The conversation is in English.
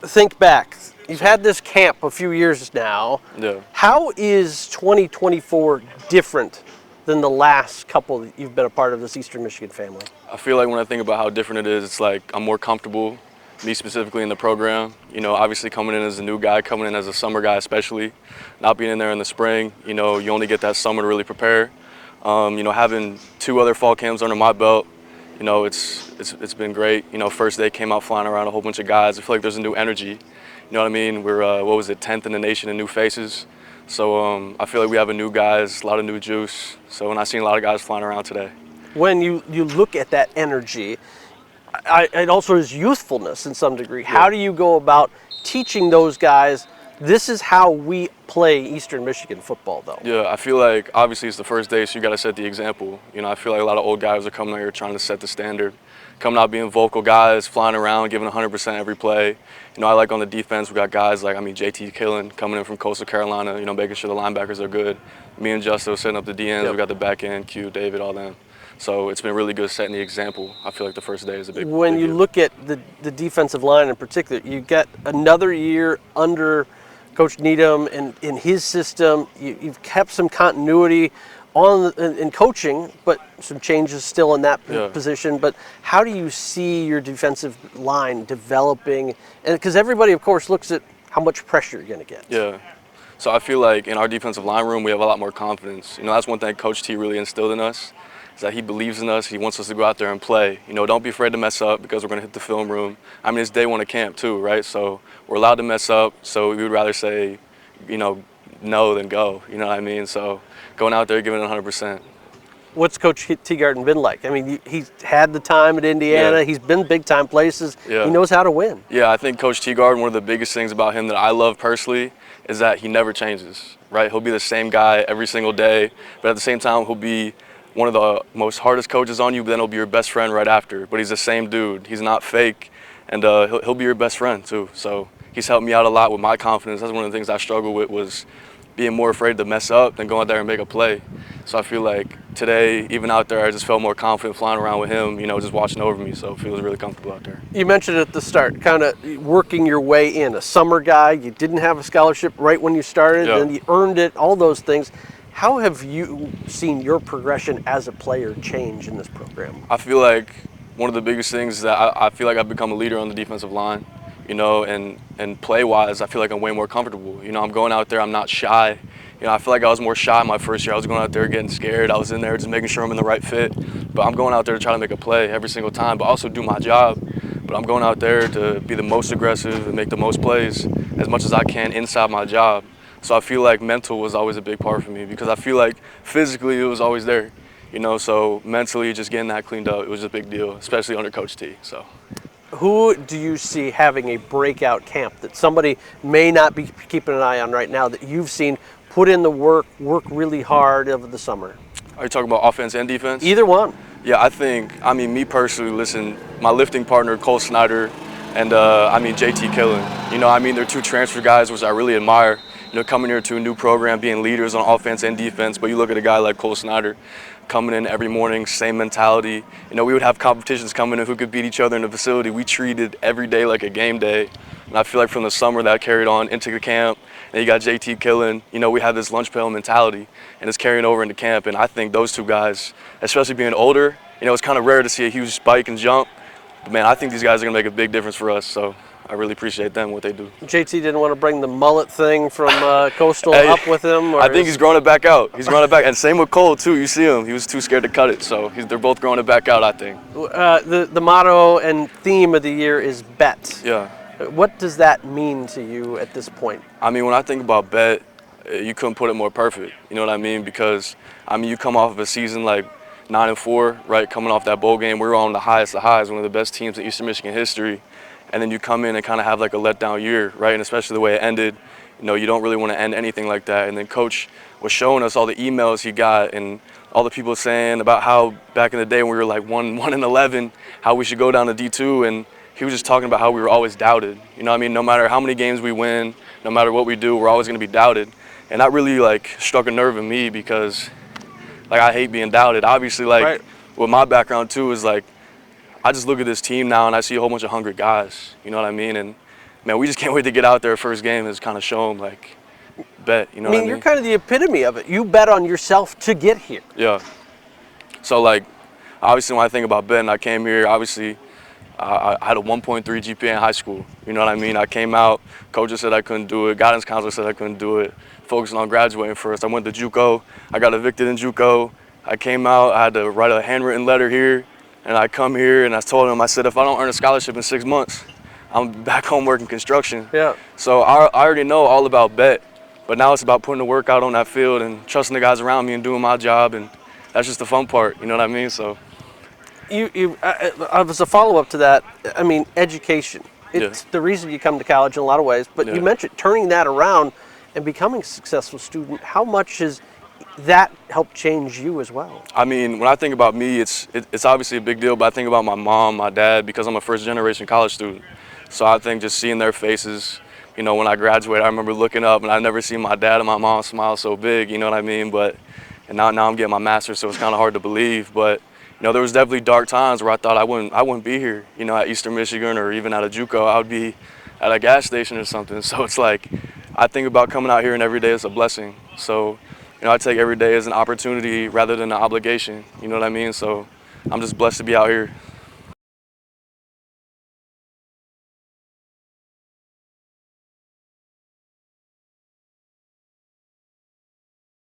think back. You've had this camp a few years now. Yeah. How is 2024 different than the last couple that you've been a part of this Eastern Michigan family? I feel like when I think about how different it is, it's like I'm more comfortable, me specifically in the program. You know, obviously coming in as a new guy, coming in as a summer guy especially, not being in there in the spring, you know, you only get that summer to really prepare. You know, having 2 other fall camps under my belt, you know, it's been great. You know, first day came out flying around a whole bunch of guys. I feel like there's a new energy. You know what I mean? We're, 10th in the nation in new faces. So I feel like we have a new guys, a lot of new juice. So when I seen a lot of guys flying around today. When you look at that energy, it also is youthfulness in some degree. Yeah. How do you go about teaching those guys, this is how we play Eastern Michigan football, though? Yeah, I feel like obviously it's the first day, so you got to set the example. You know, I feel like a lot of old guys are coming out here trying to set the standard, coming out being vocal guys, flying around, giving 100% every play. You know, I like on the defense, we got guys like, JT Killen coming in from Coastal Carolina, you know, making sure the linebackers are good. Me and Justo setting up the DNs, Yep. We got the back end, Q, David, all them. So it's been really good setting the example. I feel like the first day is a big When big you deal. look at the defensive line in particular, you get another year under Coach Needham and in his system. You've kept some continuity in coaching, but some changes still in that Yeah. position. But how do you see your defensive line developing? And because everybody, of course, looks at how much pressure you're going to get. Yeah. So I feel like in our defensive line room, we have a lot more confidence. You know, that's one thing Coach T really instilled in us, is that he believes in us. He wants us to go out there and play. You know, don't be afraid to mess up because we're going to hit the film room. I mean, it's day 1 of camp too, right? So we're allowed to mess up. So we would rather say, you know, no than go. You know what I mean? So going out there, giving it 100%. What's Coach Teagarden been like? I mean, he's had the time at Indiana. Yeah. He's been big-time places. Yeah. He knows how to win. Yeah, I think Coach Teagarden, one of the biggest things about him that I love personally is that he never changes, right? He'll be the same guy every single day, but at the same time, he'll be one of the most hardest coaches on you, but then he'll be your best friend right after. But he's the same dude. He's not fake, and he'll be your best friend too. So he's helped me out a lot with my confidence. That's one of the things I struggled with, was being more afraid to mess up than go out there and make a play. So I feel like today, even out there, I just felt more confident flying around with him, you know, just watching over me. So it feels really comfortable out there. You mentioned at the start, kind of working your way in. A summer guy, you didn't have a scholarship right when you started, Yeah. and you earned it, all those things. How have you seen your progression as a player change in this program? I feel like one of the biggest things is that I feel like I've become a leader on the defensive line, you know, and play-wise, I feel like I'm way more comfortable. You know, I'm going out there, I'm not shy. You know, I feel like I was more shy my first year. I was going out there getting scared. I was in there just making sure I'm in the right fit. But I'm going out there to try to make a play every single time, but also do my job. But I'm going out there to be the most aggressive and make the most plays as much as I can inside my job. So I feel like mental was always a big part for me, because I feel like physically it was always there, you know, so mentally just getting that cleaned up, it was a big deal, especially under Coach T. So Who do you see having a breakout camp that somebody may not be keeping an eye on right now that you've seen put in the work really hard over the summer? Are you talking about offense and defense? Either one. Yeah, I mean, me personally, listen, my lifting partner, Cole Snyder, and JT Killen. You know, they're 2 transfer guys, which I really admire. You know, coming here to a new program, being leaders on offense and defense. But you look at a guy like Cole Snyder, coming in every morning, same mentality. You know, we would have competitions coming in who could beat each other in the facility. We treated every day like a game day. And I feel like from the summer that carried on into the camp. And you got JT Killen. You know, we had this lunch pail mentality, and it's carrying over into camp. And I think those 2 guys, especially being older, you know, it's kind of rare to see a huge spike and jump. But man, I think these guys are gonna make a big difference for us. So I really appreciate them, what they do. JT didn't want to bring the mullet thing from Coastal Hey, up with him? Or I think he's growing it back out. He's growing it back. And same with Cole, too. You see him. He was too scared to cut it. So they're both growing it back out, I think. The motto and theme of the year is bet. Yeah. What does that mean to you at this point? I mean, when I think about bet, you couldn't put it more perfect. You know what I mean? Because, you come off of a season like 9-4, right? Coming off that bowl game, we were on the highest of highs, one of the best teams in Eastern Michigan history. And then you come in and kind of have like a letdown year, right? And especially the way it ended, you know, you don't really want to end anything like that. And then Coach was showing us all the emails he got and all the people saying about how back in the day when we were like 1-11, how we should go down to D2. And he was just talking about how we were always doubted. You know what I mean? No matter how many games we win, no matter what we do, we're always going to be doubted. And that really like struck a nerve in me, because like I hate being doubted. Obviously, like Right. with my background too is like, I just look at this team now and I see a whole bunch of hungry guys, you know what I mean? And man, we just can't wait to get out there. First game is kind of show them, like, bet, you know I what mean, I mean? you're kind of the epitome of it. You bet on yourself to get here. Yeah. So, like, obviously when I think about betting, I came here, obviously, I had a 1.3 GPA in high school. You know what I mean? I came out, coaches said I couldn't do it, guidance counselor said I couldn't do it, focusing on graduating first. I went to JUCO, I got evicted in JUCO. I came out, I had to write a handwritten letter here, and I come here and I told them, I said, if I don't earn a scholarship in 6 months, I'm back home working construction. Yeah. So I already know all about bet, but now it's about putting the work out on that field and trusting the guys around me and doing my job, and that's just the fun part, you know what I mean? So. As a follow-up to that, I mean, education. It's the reason you come to college in a lot of ways, but you mentioned turning that around and becoming a successful student. How much has that helped change you as well? I mean, when I think about me, it's obviously a big deal, but I think about my mom, my dad, because I'm a first-generation college student. So I think just seeing their faces, you know, when I graduated, I remember looking up, and I never seen my dad and my mom smile so big, you know what I mean? And now I'm getting my master's, so it's kind of hard to believe, but you know, there was definitely dark times where I thought I wouldn't be here, you know, at Eastern Michigan or even at a JUCO. I would be at a gas station or something. So it's like, I think about coming out here and every day is a blessing. So, you know, I take every day as an opportunity rather than an obligation, you know what I mean? So I'm just blessed to be out here.